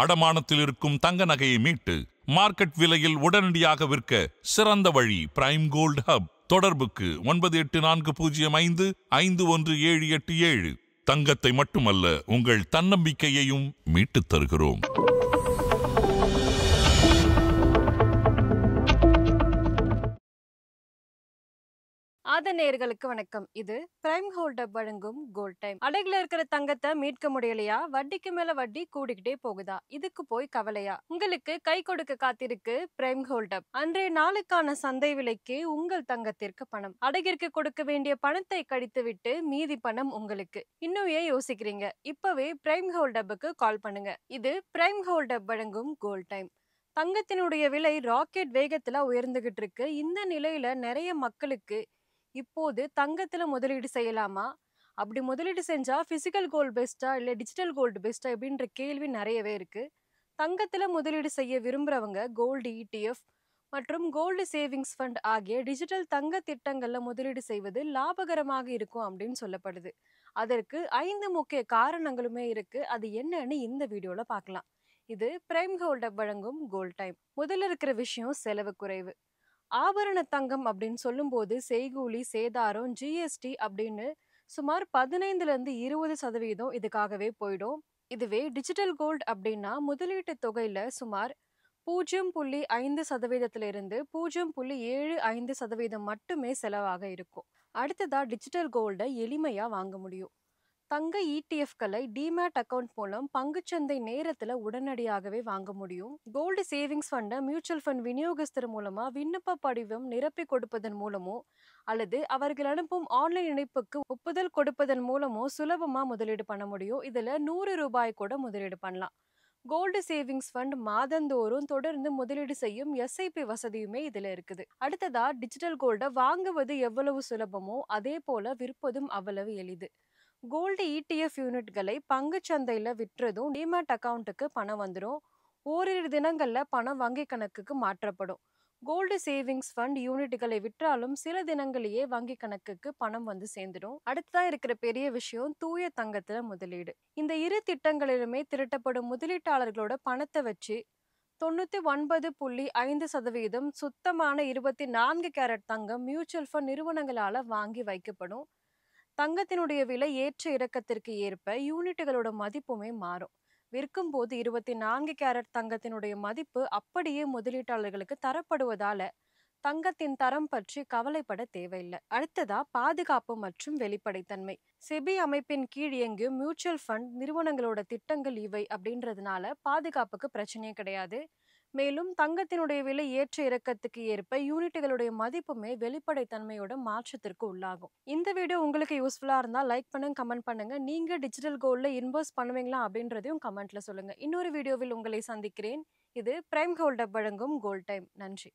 அடமானத்தில் இருக்கும் தங்க நகையை மீட்டு மார்க்கெட் விலையில் உடனடியாக விற்க சிறந்த வழி பிரைம் கோல்ட் ஹப். தொடர்புக்கு 9840551787. தங்கத்தை மட்டுமல்ல, உங்கள் தன்னம்பிக்கையையும் மீட்டுத் தருகிறோம். நேயர்களுக்கு வணக்கம். இது பிரைம் கோல்ட் ஹப் வழங்கும் கோல்ட் டைம். அடகுல இருக்கிற தங்கத்தை மீட்க முடியலையா? வட்டிக்கு மேல வட்டி கூடிக்கிட்டே போகுதா? இதுக்கு போய் கவலையா? உங்களுக்கு கை கொடுக்க காத்திருக்கு பிரைம் கோல்ட் ஹப். அன்றைய நாளுக்கான சந்தை விலைக்கு உங்கள் தங்கத்திற்கு பணம். அடகிற்கு கொடுக்க வேண்டிய பணத்தை கழித்து விட்டு மீதி பணம் உங்களுக்கு. இன்னும் ஏன் யோசிக்கிறீங்க? இப்பவே பிரைம் கோல்ட் ஹப்புக்கு கால் பண்ணுங்க. இது பிரைம் கோல்ட் ஹப் வழங்கும் கோல்ட் டைம். தங்கத்தினுடைய விலை ராக்கெட் வேகத்துல உயர்ந்துகிட்டு இருக்கு. இந்த நிலையில நிறைய மக்களுக்கு இப்போது தங்கத்துல முதலீடு செய்யலாமா? அப்படி முதலீடு செஞ்சா பிசிக்கல் கோல்டு பெஸ்டா இல்ல டிஜிட்டல் கோல்டு பெஸ்டா அப்படின்ற கேள்வி நிறையவே இருக்கு. தங்கத்துல முதலீடு செய்ய விரும்புறவங்க கோல்டு ETF மற்றும் கோல்டு சேவிங்ஸ் ஃபண்ட் ஆகிய டிஜிட்டல் தங்க திட்டங்கள்ல முதலீடு செய்வது லாபகரமாக இருக்கும் அப்படின்னு சொல்லப்படுது. அதற்கு 5 முக்கிய காரணங்களுமே இருக்கு. அது என்னன்னு இந்த வீடியோல பார்க்கலாம். இது பிரைம் கோல்ட் வழங்கும் கோல்ட் டைம். முதல்ல இருக்கிற விஷயம் செலவு குறைவு. ஆபரண தங்கம் அப்படின்னு சொல்லும்போது செய்கூலி, சேதாரம், GST அப்படின்னு சுமார் 15% இதுக்காகவே போயிடும். இதுவே டிஜிட்டல் கோல்டு அப்படின்னா முதலீட்டு தொகையில சுமார் 0.5% 0.75% மட்டுமே செலவாக இருக்கும். அடுத்ததா டிஜிட்டல் கோல்டை எளிமையா வாங்க முடியும். தங்க ETFகளை டிமேட் அக்கவுண்ட் மூலம் பங்குச்சந்தை நேரத்துல உடனடியாகவே வாங்க முடியும். கோல்டு சேவிங்ஸ் ஃபண்டை மியூச்சுவல் ஃபண்ட் விநியோகஸ்தர் மூலமா விண்ணப்ப படிவம் நிரப்பி கொடுப்பதன் மூலமோ அல்லது அவர்கள் அனுப்பும் ஆன்லைன் இணைப்புக்கு ஒப்புதல் கொடுப்பதன் மூலமோ சுலபமா முதலீடு பண்ண முடியும். இதுல ₹100 கூட முதலீடு பண்ணலாம். கோல்டு சேவிங்ஸ் ஃபண்ட் மாதந்தோறும் தொடர்ந்து முதலீடு செய்யும் SIP வசதியுமே இதுல இருக்குது. அடுத்ததா டிஜிட்டல் கோல்டை வாங்குவது எவ்வளவு சுலபமோ அதே போல விற்பதும் அவ்வளவு எளிது. கோல்டு ETF யூனிட்களை பங்கு சந்தையில விற்றதும் டிமேட் அக்கவுண்ட்டுக்கு பணம் வந்துடும். ஓரிரு தினங்கள்ல பணம் வங்கி கணக்குக்கு மாற்றப்படும். கோல்டு சேவிங்ஸ் ஃபண்ட் யூனிட்களை விற்றாலும் சில தினங்களிலேயே வங்கி கணக்குக்கு பணம் வந்து சேர்ந்துடும். அடுத்ததா இருக்கிற பெரிய விஷயம் தூய தங்கத்துல முதலீடு. இந்த இரு திட்டங்களிலுமே திரட்டப்படும் முதலீட்டாளர்களோட பணத்தை வச்சு 99.5% சுத்தமான 24 கேரட் தங்கம் மியூச்சுவல் ஃபண்ட் நிறுவனங்களால வாங்கி வைக்கப்படும். தங்கத்தினுடைய விலை ஏற்ற இறக்கத்திற்கு ஏற்ப யூனிட்டுகளோட மதிப்புமே மாறும். விற்கும் போது 24 கேரட் தங்கத்தினுடைய மதிப்பு அப்படியே முதலீட்டாளர்களுக்கு தரப்படுவதால தங்கத்தின் தரம் பற்றி கவலைப்பட தேவையில்லை. அடுத்ததா பாதுகாப்பு மற்றும் வெளிப்படைத்தன்மை. செபி அமைப்பின் கீழ் இயங்கும் மியூச்சுவல் ஃபண்ட் நிறுவனங்களோட திட்டங்கள் இவை அப்படின்றதுனால பாதுகாப்புக்கு பிரச்சனையே கிடையாது. மேலும் தங்கத்தினுடைய விலை ஏற்ற இறக்கத்துக்கு ஏற்ப யூனிட்டுகளுடைய மதிப்புமே வெளிப்படைத்தன்மையோட மாற்றத்திற்கு உள்ளாகும். இந்த வீடியோ உங்களுக்கு யூஸ்ஃபுல்லா இருந்தா லைக் பண்ணுங்க, கமெண்ட் பண்ணுங்க. நீங்க டிஜிட்டல் கோல்ட்ல இன்வெஸ்ட் பண்ணுவீங்களா அப்படின்றதையும் கமெண்ட்ல சொல்லுங்க. இன்னொரு வீடியோவில் உங்களை சந்திக்கிறேன். இது பிரைம் கோல்ட் வழங்கும் கோல்ட் டைம். நன்றி.